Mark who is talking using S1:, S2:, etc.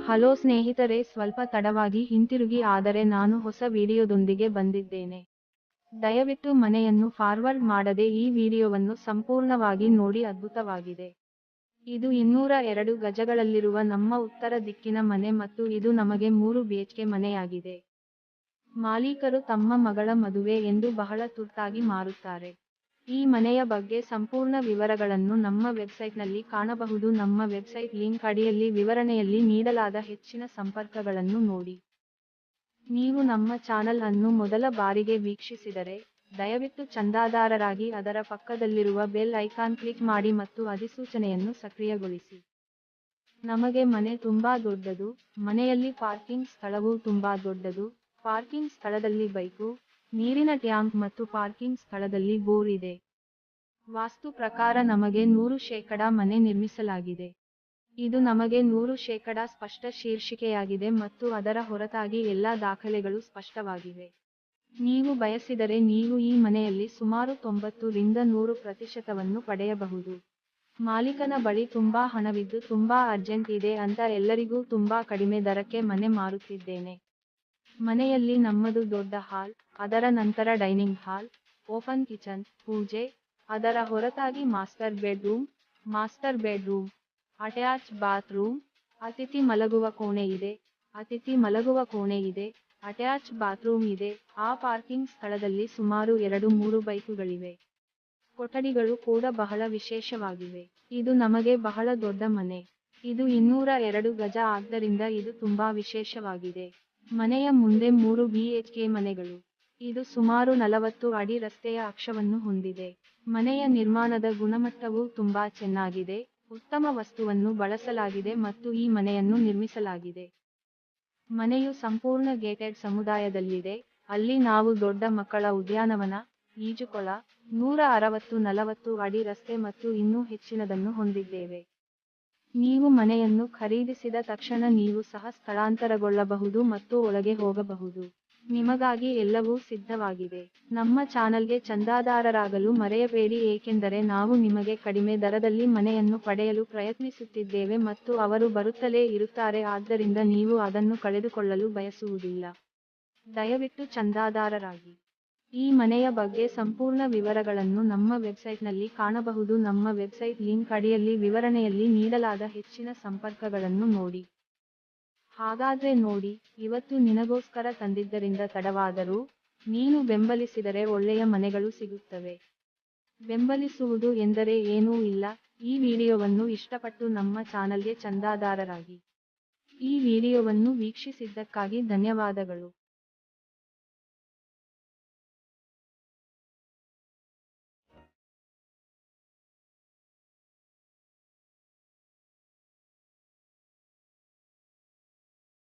S1: Hello ಸ್ನೇಹಿತರೆ, ಸ್ವಲ್ಪ ತಡವಾಗಿ ಹಿಂತಿರುಗಿ ಆದರೆ ನಾನು ಹೊಸ ವಿಡಿಯೋದೊಂದಿಗೆ ಬಂದಿದ್ದೇನೆ. ದಯವಿಟ್ಟು ಮನೆಯನ್ನು ಫಾರ್ವರ್ಡ್ ಮಾಡದೆ ಈ ವಿಡಿಯೋವನ್ನು ಸಂಪೂರ್ಣವಾಗಿ ನೋಡಿ, ಅದ್ಭುತವಾಗಿದೆ. ಇದು 202 ಗಜಗಳಲ್ಲಿರುವ ನಮ್ಮ ಉತ್ತರ ದಿಕ್ಕಿನ ಮನೆ ಮತ್ತು ಇದು ನಮಗೆ 3 BHK ಮನೆಯಾಗಿದೆ. ಮಾಲೀಕರು ತಮ್ಮ ಮಗಳ ಮದುವೆ ಎಂದು ಬಹಳ ತುರ್ತಾಗಿ ಮಾರುತ್ತಾರೆ. ಈ ಮನೆಯ ಬಗ್ಗೆ ಸಂಪೂರ್ಣ ವಿವರಗಳನ್ನು ನಮ್ಮ ವೆಬ್ಸೈಟ್ನಲ್ಲಿ ಕಾಣಬಹುದು. ನಮ್ಮ ವೆಬ್ಸೈಟ್ ಲಿಂಕ್ ಅಡಿಯಲ್ಲಿ ವಿವರಣೆಯಲ್ಲಿ ನೀಡಲಾದ ಹೆಚ್ಚಿನ ಸಂಪರ್ಕಗಳನ್ನು ನೋಡಿ. ನೀವು ನಮ್ಮ ಚಾನಲ್ ಅನ್ನು ಮೊದಲ ಬಾರಿಗೆ ವೀಕ್ಷಿಸಿದರೆ, ದಯವಿಟ್ಟು ಚಂದಾದಾರರಾಗಿ ಅದರ ಪಕ್ಕದಲ್ಲಿರುವ ಬೆಲ್ ಐಕಾನ್ ಕ್ಲಿಕ್ ಮಾಡಿ ಮತ್ತು ಅಧಿಸೂಚನೆಯನ್ನು ಸಕ್ರಿಯಗೊಳಿಸಿ. ನಮಗೆ ಮನೆ ತುಂಬಾ ದೊಡ್ಡದು, ಮನೆಯಲ್ಲಿ ಪಾರ್ಕಿಂಗ್ ಸ್ಥಳವೂ ತುಂಬಾ ದೊಡ್ಡದು. ಪಾರ್ಕಿಂಗ್ ಸ್ಥಳದಲ್ಲಿ ಬೈಕು, ನೀರಿನ ಟ್ಯಾಂಕ್ ಮತ್ತು ಪಾರ್ಕಿಂಗ್ ಸ್ಥಳದಲ್ಲಿ ಬೋರ್ ಇದೆ. ವಾಸ್ತು ಪ್ರಕಾರ ನಮಗೆ 100% ಮನೆ ನಿರ್ಮಿಸಲಾಗಿದೆ. ಇದು ನಮಗೆ 100% ಸ್ಪಷ್ಟ ಶೀರ್ಷಿಕೆಯಾಗಿದೆ ಮತ್ತು ಅದರ ಹೊರತಾಗಿ ಎಲ್ಲಾ ದಾಖಲೆಗಳು ಸ್ಪಷ್ಟವಾಗಿವೆ. ನೀವು ಬಯಸಿದರೆ ನೀವು ಈ ಮನೆಯಲ್ಲಿ ಸುಮಾರು 90 ರಿಂದ 100% ಪಡೆಯಬಹುದು. ಮಾಲೀಕನ ಬಳಿ ತುಂಬಾ ಹಣವಿದ್ದು ತುಂಬಾ ಅರ್ಜೆಂಟ್ ಇದೆ ಅಂತ ಎಲ್ಲರಿಗೂ ತುಂಬಾ ಕಡಿಮೆ ದರಕ್ಕೆ ಮನೆ ಮಾರುತ್ತಿದ್ದೇನೆ. ಮನೆಯಲ್ಲಿ ನಮ್ಮದು ದೊಡ್ಡ ಹಾಲ್, ಅದರ ನಂತರ ಡೈನಿಂಗ್ ಹಾಲ್, ಓಪನ್ ಕಿಚನ್, ಪೂಜೆ, ಅದರ ಹೊರತಾಗಿ ಮಾಸ್ಟರ್ ಬೆಡ್ರೂಮ್, ಅಟ್ಯಾಚ್ ಬಾತ್ರೂಮ್, ಅತಿಥಿ ಮಲಗುವ ಕೋಣೆ ಇದೆ, ಅಟ್ಯಾಚ್ ಬಾತ್ರೂಮ್ ಇದೆ. ಆ ಪಾರ್ಕಿಂಗ್ ಸ್ಥಳದಲ್ಲಿ ಸುಮಾರು 2-3 ಬೈಕುಗಳಿವೆ. ಕೊಠಡಿಗಳು ಕೂಡ ಬಹಳ ವಿಶೇಷವಾಗಿವೆ. ಇದು ನಮಗೆ ಬಹಳ ದೊಡ್ಡ ಮನೆ. ಇದು 202 ಗಜ ಆದ್ದರಿಂದ ಇದು ತುಂಬಾ ವಿಶೇಷವಾಗಿದೆ. ಮನೆಯ ಮುಂದೆ 3 BHK ಮನೆಗಳು. ಇದು ಸುಮಾರು 40 ಅಡಿ ರಸ್ತೆಯ ಅಕ್ಷವನ್ನು ಹೊಂದಿದೆ. ಮನೆಯ ನಿರ್ಮಾಣದ ಗುಣಮಟ್ಟವೂ ತುಂಬಾ ಚೆನ್ನಾಗಿದೆ, ಉತ್ತಮ ವಸ್ತುವನ್ನು ಬಳಸಲಾಗಿದೆ ಮತ್ತು ಈ ಮನೆಯನ್ನು ನಿರ್ಮಿಸಲಾಗಿದೆ. ಮನೆಯು ಸಂಪೂರ್ಣ ಗೇಟೆಡ್ ಸಮುದಾಯದಲ್ಲಿದೆ, ಅಲ್ಲಿ ನಾವು ದೊಡ್ಡ ಮಕ್ಕಳ ಉದ್ಯಾನವನ, ಈಜುಕೊಳ, 160-40 ಅಡಿ ರಸ್ತೆ ಮತ್ತು ಇನ್ನೂ ಹೆಚ್ಚಿನದನ್ನು ಹೊಂದಿದ್ದೇವೆ. ನೀವು ಮನೆಯನ್ನು ಖರೀದಿಸಿದ ತಕ್ಷಣ ನೀವು ಸಹ ಸ್ಥಳಾಂತರಗೊಳ್ಳಬಹುದು ಮತ್ತು ಒಳಗೆ ಹೋಗಬಹುದು. ನಿಮಗಾಗಿ ಎಲ್ಲವೂ ಸಿದ್ಧವಾಗಿದೆ. ನಮ್ಮ ಚಾನಲ್ಗೆ ಚಂದಾದಾರರಾಗಲು ಮರೆಯಬೇಡಿ ಏಕೆಂದರೆ ನಾವು ನಿಮಗೆ ಕಡಿಮೆ ದರದಲ್ಲಿ ಮನೆಯನ್ನು ಪಡೆಯಲು ಪ್ರಯತ್ನಿಸುತ್ತಿದ್ದೇವೆ ಮತ್ತು ಅವರು ಬರುತ್ತಲೇ ಇರುತ್ತಾರೆ, ಆದ್ದರಿಂದ ನೀವು ಅದನ್ನು ಕಳೆದುಕೊಳ್ಳಲು ಬಯಸುವುದಿಲ್ಲ. ದಯವಿಟ್ಟು ಚಂದಾದಾರರಾಗಿ. ಈ ಮನೆಯ ಬಗ್ಗೆ ಸಂಪೂರ್ಣ ವಿವರಗಳನ್ನು ನಮ್ಮ ವೆಬ್ಸೈಟ್ನಲ್ಲಿ ಕಾಣಬಹುದು. ನಮ್ಮ ವೆಬ್ಸೈಟ್ ಲಿಂಕ್ ಅಡಿಯಲ್ಲಿ ವಿವರಣೆಯಲ್ಲಿ ನೀಡಲಾದ ಹೆಚ್ಚಿನ ಸಂಪರ್ಕಗಳನ್ನು ನೋಡಿ. ಹಾಗಾದ್ರೆ ನೋಡಿ, ಇವತ್ತು ನಿನಗೋಸ್ಕರ ತಂದಿದ್ದರಿಂದ ತಡವಾದರೂ, ನೀನು ಬೆಂಬಲಿಸಿದರೆ ಒಳ್ಳೆಯ ಮನೆಗಳು ಸಿಗುತ್ತವೆ. ಬೆಂಬಲಿಸುವುದು ಎಂದರೆ ಏನೂ ಇಲ್ಲ, ಈ ವಿಡಿಯೋವನ್ನು ಇಷ್ಟಪಟ್ಟು ನಮ್ಮ ಚಾನಲ್ಗೆ ಚಂದಾದಾರರಾಗಿ. ಈ ವಿಡಿಯೋವನ್ನು ವೀಕ್ಷಿಸಿದ್ದಕ್ಕಾಗಿ ಧನ್ಯವಾದಗಳು.